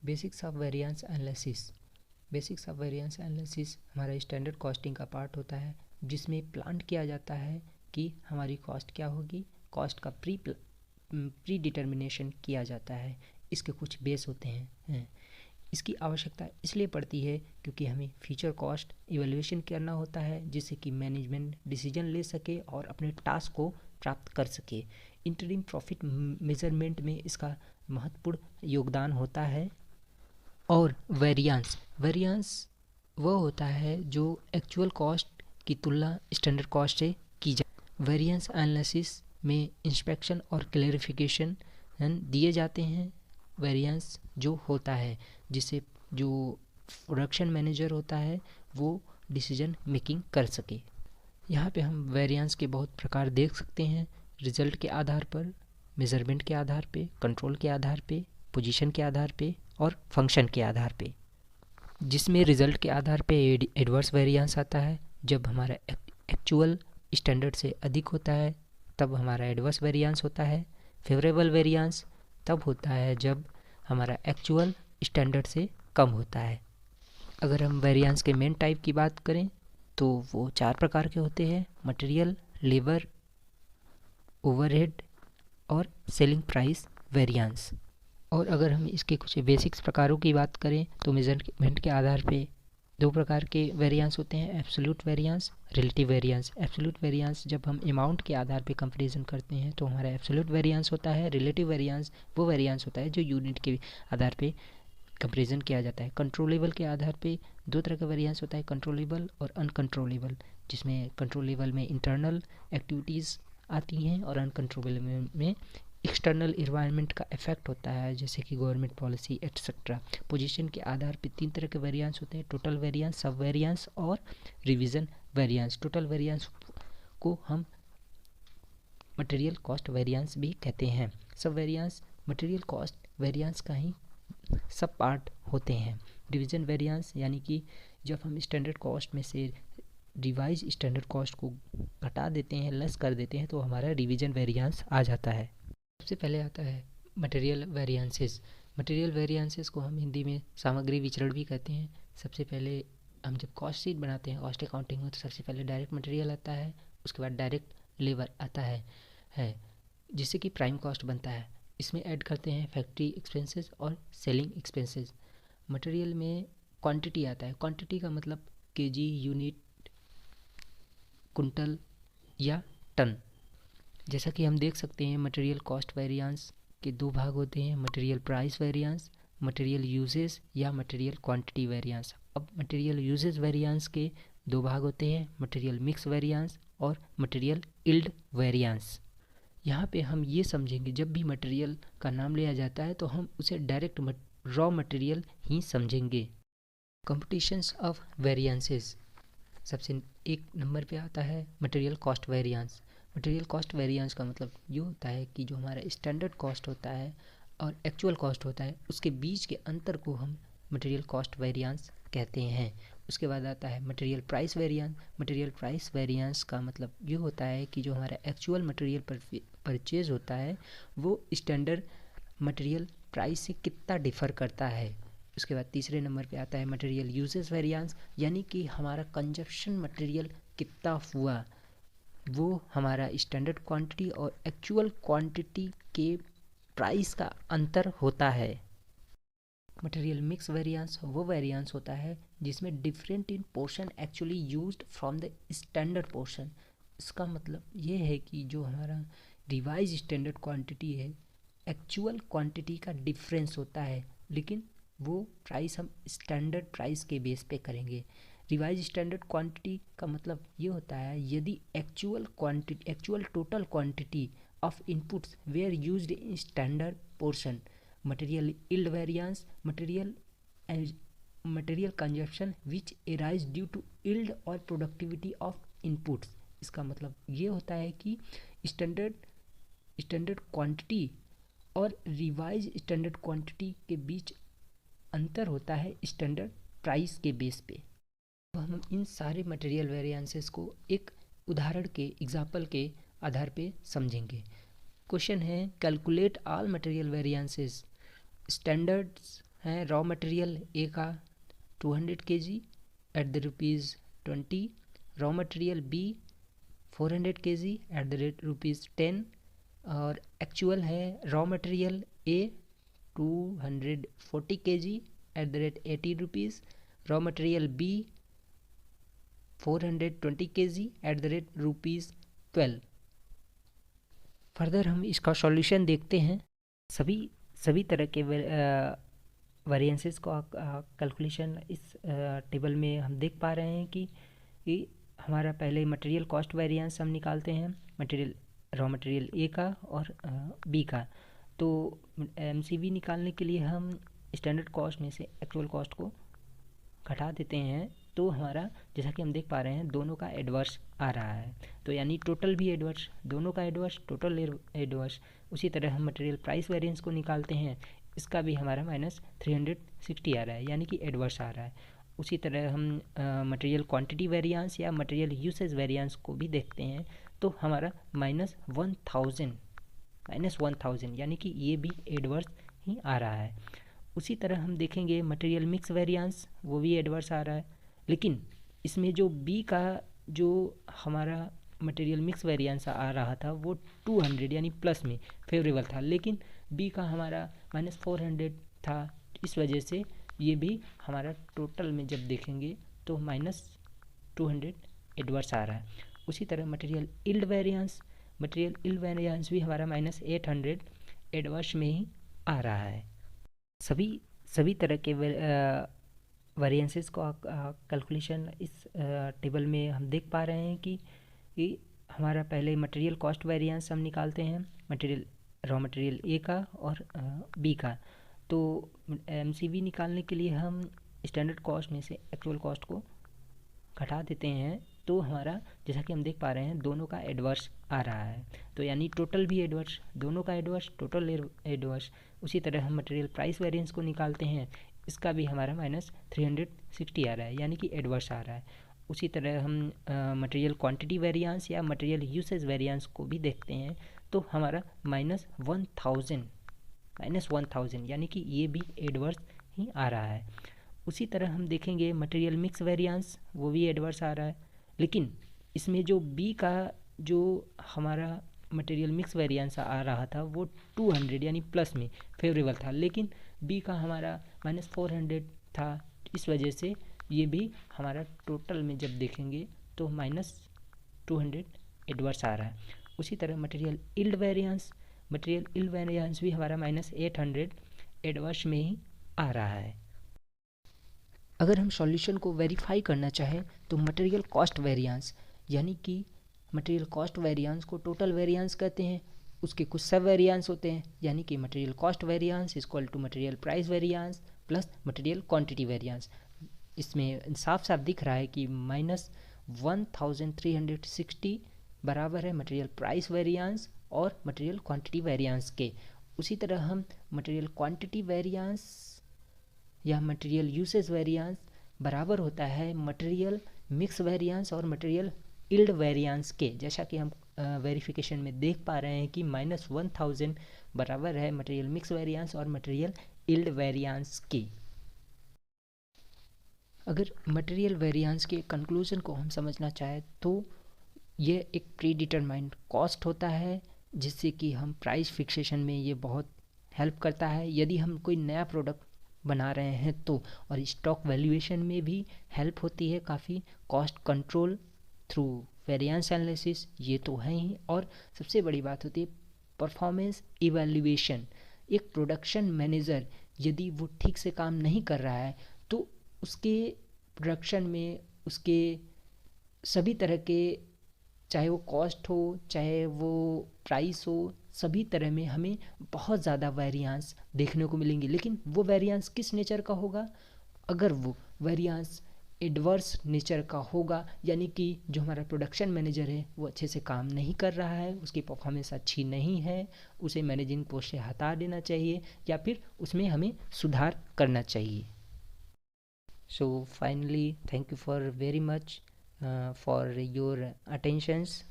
Basics of variance analysis. Basics of variance analysis हमारा standard costing का part होता है, जिसमें प्लान किया जाता है कि हमारी कॉस्ट क्या होगी। कॉस्ट का प्री डिटर्मिनेशन किया जाता है। इसके कुछ बेस होते हैं। इसकी आवश्यकता इसलिए पड़ती है क्योंकि हमें फ्यूचर कॉस्ट इवैल्यूएशन करना होता है, जिससे कि मैनेजमेंट डिसीजन ले सके और अपने टास्क को प्राप्त कर सके। इंटरिम प्रॉफिट मेजरमेंट में इसका महत्वपूर्ण योगदान होता है। और वेरिएंस वह होता है जो एक्चुअल कॉस्ट की तुलना स्टैंडर्ड कॉस्ट से की जाए। वेरिएंस एनालिसिस में इंस्पेक्शन और क्लैरिफिकेशन दिए जाते हैं। वेरिएंस जो होता है जिससे जो प्रोडक्शन मैनेजर होता है वो डिसीजन मेकिंग कर सके। यहाँ पे हम वेरिएंस के बहुत प्रकार देख सकते हैं। रिजल्ट के आधार पर, मेजरमेंट के आधार पे, कंट्रोल के आधार पे, पोजीशन के आधार पे और फंक्शन के आधार पे। जिसमें रिजल्ट के आधार पे एडवर्स वेरिएंस आता है। जब हमारा एक्चुअल स्टैंडर्ड से अधिक होता है तब हमारा एडवर्स वेरिएंस होता है। फेवरेबल वेरिएंस तब होता है जब हमारा एक्चुअल स्टैंडर्ड से कम होता है। अगर हम वेरिएंस के मेन टाइप की बात करें तो वो 4 प्रकार के होते हैं: मटेरियल, लेबर, ओवरहेड और सेलिंग प्राइस वेरिएंस। और अगर हम इसके कुछ बेसिक्स प्रकारों की बात करें तो मेजरमेंट के आधार पे 2 प्रकार के वेरिएंस होते हैं: absolute variance, relative variance. Absolute variance जब हम अमाउंट के आधार पे कंपैरिजन करते हैं तो हमारा एब्सोल्यूट वेरिएंस होता है। रिलेटिव वेरिएंस वो वेरिएंस होता है जो यूनिट के आधार पे कंपैरिजन किया जाता है। कंट्रोलेबल के आधार पे 2 तरह का वेरिएंस होता है: कंट्रोलेबल और अनकंट्रोलेबल। जिसमें कंट्रोलेबल में इंटरनल एक्टिविटीज़ आती हैं और अनकंट्रोलेबल में एक्सटर्नल इन्वायरमेंट का इफेक्ट होता है, जैसे कि गवर्नमेंट पॉलिसी एट्सेट्रा। पोजीशन के आधार पे 3 तरह के वेरिएंस होते हैं: टोटल वेरिएंस, सब वेरिएंस और रिवीजन वेरिएंस। टोटल वेरिएंस को हम मटेरियल कॉस्ट वेरिएंस भी कहते हैं। सब वेरिएंस मटेरियल कॉस्ट वेरिएंस का ही सब पार्ट होते हैं। डिवीजन वेरिएंस यानी कि जब हम स्टैंडर्ड कॉस्ट में से रिवाइज स्टैंडर्ड कॉस्ट को घटा देते हैं, लेस कर देते हैं, तो हमारा रिवीजन वेरिएंस आ जाता है। सबसे पहले आता है मटेरियल वेरिएंसेस। मटेरियल वेरिएंसेस को हम हिंदी में सामग्री विचरण भी कहते हैं। सबसे पहले हम जब कॉस्ट शीट बनाते हैं, कॉस्ट अकाउंटिंग में, तो सबसे पहले डायरेक्ट मटेरियल आता है, उसके बाद डायरेक्ट लेबर आता है जिससे कि प्राइम कॉस्ट बनता है। इसमें ऐड करते हैं फैक्ट्री एक्सपेंसेस और सेलिंग एक्सपेंसेस। मटेरियल में क्वांटिटी आता है। क्वांटिटी का मतलब केजी, यूनिट, कुंटल या टन। जैसा कि हम देख सकते हैं मटेरियल कॉस्ट वेरिएंस के 2 भाग होते हैं: material price variance, material usages या मटेरियल क्वांटिटी वेरिएंस। अब मटेरियल यूजेस वेरिएंस के 2 भाग होते हैं: मटेरियल मिक्स वेरिएंस और मटेरियल यील्ड वेरिएंस। यहाँ पे हम ये समझेंगे, जब भी मटेरियल का नाम लिया जाता है तो हम उसे डायरेक्ट रॉ मटेरियल ही समझेंगे। Competitions of variances. सबसे 1 नंबर पे आता है material cost variance. Material cost variance का मतलब ये होता है कि जो हमारा स्टैंडर्ड कॉस्ट होता है और एक्चुअल कॉस्ट होता है, उसके बीच के अंतर को हम मटेरियल कॉस्ट वेरिएंस कहते हैं। उसके बाद आता है material price variance. Material price variance का मतलब ये होता है कि जो हमारा एक्चुअल मटेरियल परचेज होता है वो स्टैंडर्ड मटेरियल प्राइस से कितना डिफ़र करता है। उसके बाद तीसरे नंबर पे आता है मटेरियल यूजेस वेरिएंस, यानी कि हमारा कंजप्शन मटेरियल कितना हुआ, वो हमारा स्टैंडर्ड क्वांटिटी और एक्चुअल क्वांटिटी के प्राइस का अंतर होता है। मटेरियल मिक्स वेरिएंस वो वेरिएंस होता है जिसमें different in portion actually used from the standard portion. इसका मतलब ये है कि जो हमारा रिवाइज स्टैंडर्ड क्वांटिटी है, एक्चुअल क्वांटिटी का डिफरेंस होता है, लेकिन वो प्राइस हम स्टैंडर्ड प्राइस के बेस पे करेंगे। रिवाइज स्टैंडर्ड क्वांटिटी का मतलब ये होता है यदि actual total quantity of inputs were used in standard portion. Material yield variance, material consumption which arise due to yield और प्रोडक्टिविटी ऑफ इनपुट्स। इसका मतलब ये होता है कि स्टैंडर्ड क्वांटिटी और रिवाइज स्टैंडर्ड क्वांटिटी के बीच अंतर होता है स्टैंडर्ड प्राइस के बेस पे। तो हम इन सारे मटेरियल वेरिएंसेस को एक उदाहरण के एग्जाम्पल के आधार पे समझेंगे। क्वेश्चन है calculate all material variances standards है रॉ मटेरियल ए का 200 kg at the rupees 20, raw material B 400 kg at the rate rupees 10, और एक्चुअल है raw material A 240 kg at the rate 80 rupees, raw material B 420 kg at the rate rupees 12। Further हम इसका solution देखते हैं। सभी तरह के variances का कैलकुलेशन इस टेबल में हम देख पा रहे हैं कि हमारा पहले मटेरियल कॉस्ट वेरिएंस हम निकालते हैं, मटेरियल रॉ मटेरियल ए का और बी का। तो एमसीवी निकालने के लिए हम स्टैंडर्ड कॉस्ट में से एक्चुअल कॉस्ट को घटा देते हैं, तो हमारा जैसा कि हम देख पा रहे हैं दोनों का एडवर्स आ रहा है, तो यानी टोटल भी एडवर्स, दोनों का एडवर्स, टोटल एडवर्स। उसी तरह हम मटेरियल प्राइस वेरिएंस को निकालते हैं, इसका भी हमारा -360 आ रहा है, यानी कि एडवर्स आ रहा है। उसी तरह हम मटेरियल क्वांटिटी वेरिएंस या मटेरियल यूसेज वेरिएंस को भी देखते हैं, तो हमारा -1000 यानी कि ये भी एडवर्स ही आ रहा है। उसी तरह हम देखेंगे मटेरियल मिक्स वेरिएंस, वो भी एडवर्स आ रहा है, लेकिन इसमें जो बी का जो हमारा मटेरियल मिक्स वेरिएंस आ रहा था वो 200 यानी प्लस में फेवरेबल था, लेकिन बी का हमारा -400 था। इस वजह से ये भी हमारा टोटल में जब देखेंगे तो -200 एडवर्स आ रहा है। उसी तरह मटेरियल इल्ड वेरिएंस भी हमारा -800 एडवर्स में ही आ रहा है। सभी तरह के वेरिएंसेस का कैलकुलेशन इस टेबल में हम देख पा रहे हैं कि हमारा पहले मटेरियल कॉस्ट वेरिएंस हम निकालते हैं, मटेरियल रॉ मटेरियल ए का और बी का। तो एमसीवी निकालने के लिए हम स्टैंडर्ड कॉस्ट में से एक्चुअल कॉस्ट को घटा देते हैं, तो हमारा जैसा कि हम देख पा रहे हैं दोनों का एडवर्स आ रहा है, तो यानी टोटल भी एडवर्स, दोनों का एडवर्स, टोटल एडवर्स। उसी तरह हम मटेरियल प्राइस वेरिएंस को निकालते हैं, इसका भी हमारा -360 आ रहा है, यानी कि एडवर्स आ रहा है। उसी तरह हम मटेरियल क्वांटिटी वेरिएंस या मटेरियल यूसेज वेरिएंस को भी देखते हैं, तो हमारा -1000 यानी कि ये भी एडवर्स ही आ रहा है। उसी तरह हम देखेंगे मटेरियल मिक्स वेरिएंस, वो भी एडवर्स आ रहा है, लेकिन इसमें जो बी का जो हमारा मटेरियल मिक्स वेरिएंस आ रहा था वो 200 यानी प्लस में फेवरेबल था, लेकिन बी का हमारा -400 था। इस वजह से ये भी हमारा टोटल में जब देखेंगे तो -200 एडवर्स आ रहा है। उसी तरह मटेरियल इल्ड वेरिएंस भी हमारा -800 एडवर्स में ही आ रहा है। अगर हम सॉल्यूशन को वेरीफाई करना चाहें तो मटेरियल कॉस्ट वेरिएंस, यानी कि मटेरियल कॉस्ट वेरिएंस को टोटल वेरिएंस कहते हैं, उसके कुछ सब वेरिएंस होते हैं, यानी कि material cost variance equal to material price variance plus material quantity variance. इसमें साफ साफ दिख रहा है कि -1360 बराबर है मटेरियल प्राइस वेरिएंस और मटेरियल क्वांटिटी वेरिएंस के। उसी तरह हम मटेरियल क्वांटिटी वेरिएंस या मटेरियल यूसेज वेरिएंस बराबर होता है मटेरियल मिक्स वेरिएंस और मटेरियल इल्ड वेरिएंस के, जैसा कि हम वेरिफिकेशन में देख पा रहे हैं कि -1000 बराबर है मटेरियल मिक्स वेरिएंस और मटेरियल इल्ड वेरिएंस के। अगर मटेरियल वेरिएंस के कंक्लूजन को हम समझना चाहें तो ये एक प्री डिटरमाइंड कॉस्ट होता है, जिससे कि हम प्राइस फिक्सेशन में ये बहुत हेल्प करता है यदि हम कोई नया प्रोडक्ट बना रहे हैं तो, और स्टॉक वैल्यूएशन में भी हेल्प होती है काफ़ी, cost control through variance analysis ये तो है ही। और सबसे बड़ी बात होती है परफॉर्मेंस इवैल्यूएशन। एक प्रोडक्शन मैनेजर यदि वो ठीक से काम नहीं कर रहा है तो उसके प्रोडक्शन में उसके सभी तरह के, चाहे वो कॉस्ट हो चाहे वो प्राइस हो, सभी तरह में हमें बहुत ज़्यादा वेरिएंस देखने को मिलेंगे। लेकिन वो वेरिएंस किस नेचर का होगा? अगर वो वेरिएंस एडवर्स नेचर का होगा, यानी कि जो हमारा प्रोडक्शन मैनेजर है वो अच्छे से काम नहीं कर रहा है, उसकी परफॉर्मेंस अच्छी नहीं है, उसे मैनेजिंग पोस्ट से हटा देना चाहिए या फिर उसमें हमें सुधार करना चाहिए। So finally thank you for very much for your attentions.